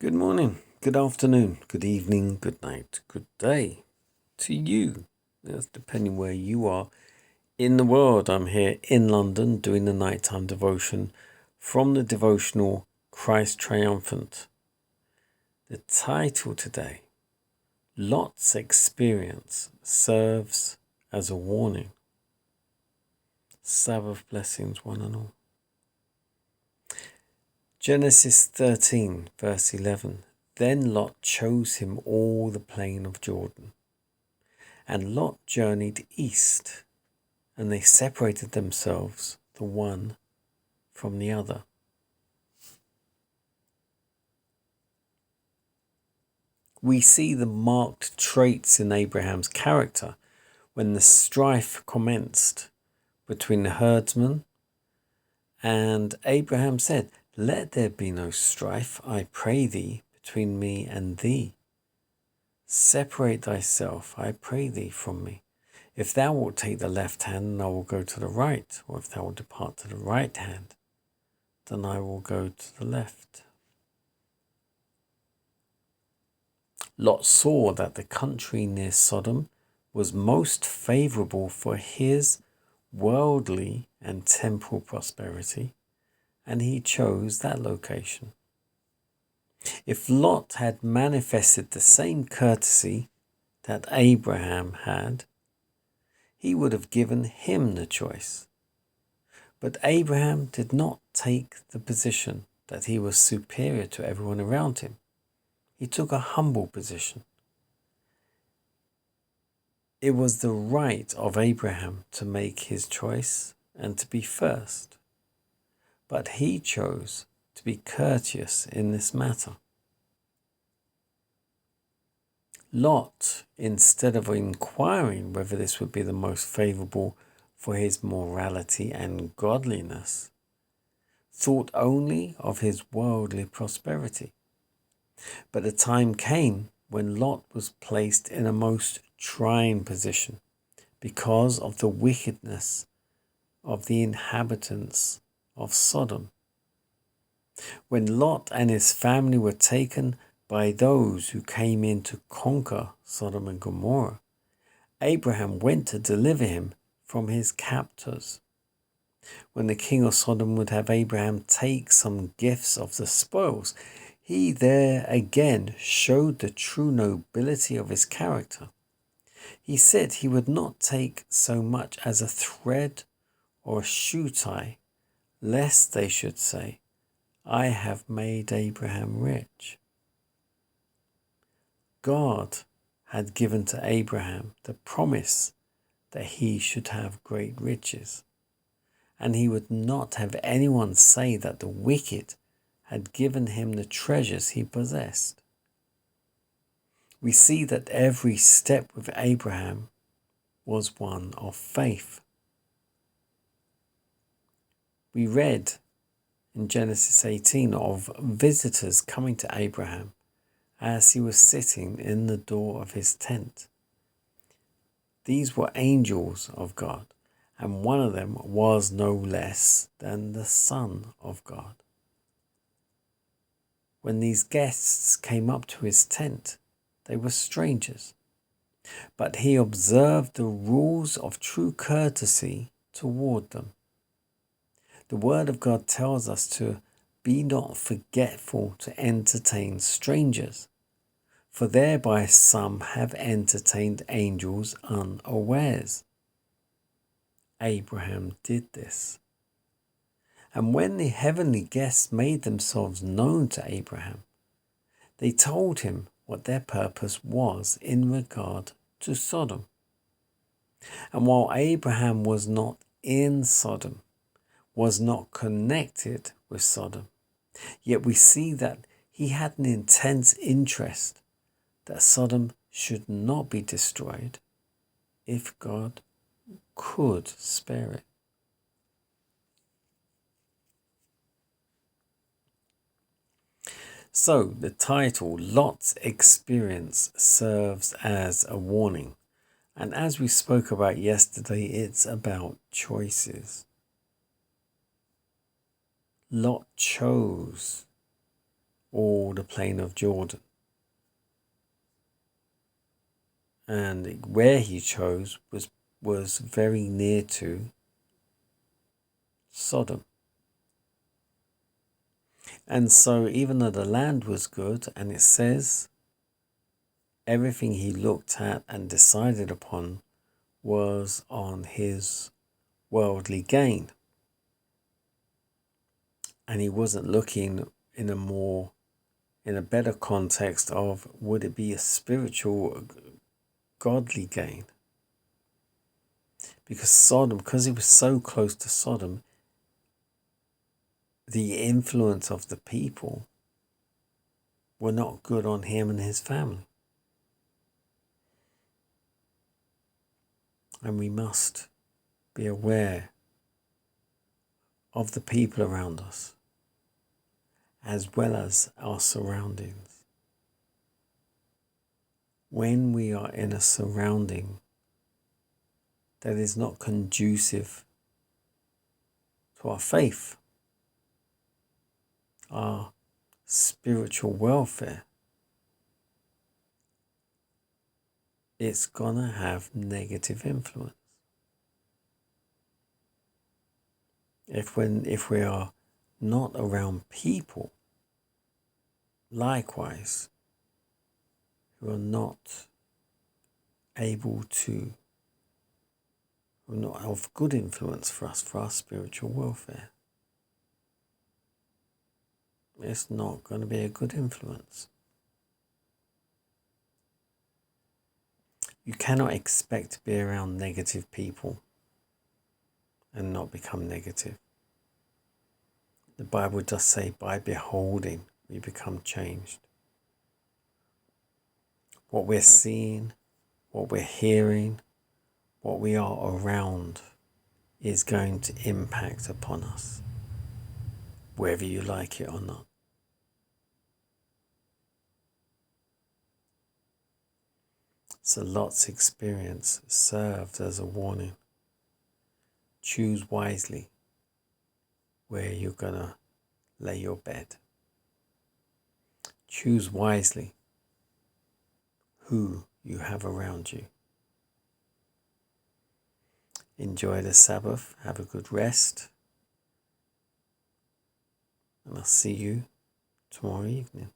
Good morning, good afternoon, good evening, good night, good day to you. That's depending where you are in the world. I'm here in London doing the nighttime devotion from the devotional Christ Triumphant. The title today, Lot's Experience Serves as a Warning. Sabbath blessings, one and all. Genesis 13, verse 11. Then Lot chose him all the plain of Jordan. And Lot journeyed east, and they separated themselves, the one from the other. We see the marked traits in Abraham's character when the strife commenced between the herdsmen, and Abraham said, "Let there be no strife, I pray thee, between me and thee. Separate thyself, I pray thee, from me. If thou wilt take the left hand, then I will go to the right, or if thou wilt depart to the right hand, then I will go to the left." Lot saw that the country near Sodom was most favourable for his worldly and temporal prosperity, and he chose that location. If Lot had manifested the same courtesy that Abraham had, he would have given him the choice. But Abraham did not take the position that he was superior to everyone around him. He took a humble position. It was the right of Abraham to make his choice and to be first. But he chose to be courteous in this matter. Lot, instead of inquiring whether this would be the most favourable for his morality and godliness, thought only of his worldly prosperity. But a time came when Lot was placed in a most trying position because of the wickedness of the inhabitants of Sodom. When Lot and his family were taken by those who came in to conquer Sodom and Gomorrah, Abraham went to deliver him from his captors. When the king of Sodom would have Abraham take some gifts of the spoils, he there again showed the true nobility of his character. He said he would not take so much as a thread or a shoe tie, lest they should say, "I have made Abraham rich." God had given to Abraham the promise that he should have great riches, and he would not have anyone say that the wicked had given him the treasures he possessed. We see that every step with Abraham was one of faith. We read in Genesis 18 of visitors coming to Abraham as he was sitting in the door of his tent. These were angels of God, and one of them was no less than the Son of God. When these guests came up to his tent, they were strangers, but he observed the rules of true courtesy toward them. The Word of God tells us to be not forgetful to entertain strangers, for thereby some have entertained angels unawares. Abraham did this. And when the heavenly guests made themselves known to Abraham, they told him what their purpose was in regard to Sodom. And while Abraham was not in Sodom, was not connected with Sodom, yet we see that he had an intense interest that Sodom should not be destroyed if God could spare it. So the title, Lot's Experience, serves as a warning. And as we spoke about yesterday, it's about choices. Lot chose or the plain of Jordan. And where he chose was very near to Sodom. And so even though the land was good, and it says everything he looked at and decided upon was on his worldly gain, and he wasn't looking in a better context of, would it be a spiritual, godly gain? Because Sodom, because he was so close to Sodom, the influence of the people were not good on him and his family. And we must be aware of the people around us, as well as our surroundings. When we are in a surrounding that is not conducive to our faith, our spiritual welfare, it's gonna have negative influence. If we are not around people, likewise, who are not able to, who are not of good influence for us, for our spiritual welfare, it's not going to be a good influence. You cannot expect to be around negative people and not become negative. The Bible does say, by beholding, we become changed. What we're seeing, what we're hearing, what we are around is going to impact upon us, whether you like it or not. So Lot's experience served as a warning. Choose wisely where you're going to lay your bed. Choose wisely who you have around you. Enjoy the Sabbath. Have a good rest. And I'll see you tomorrow evening.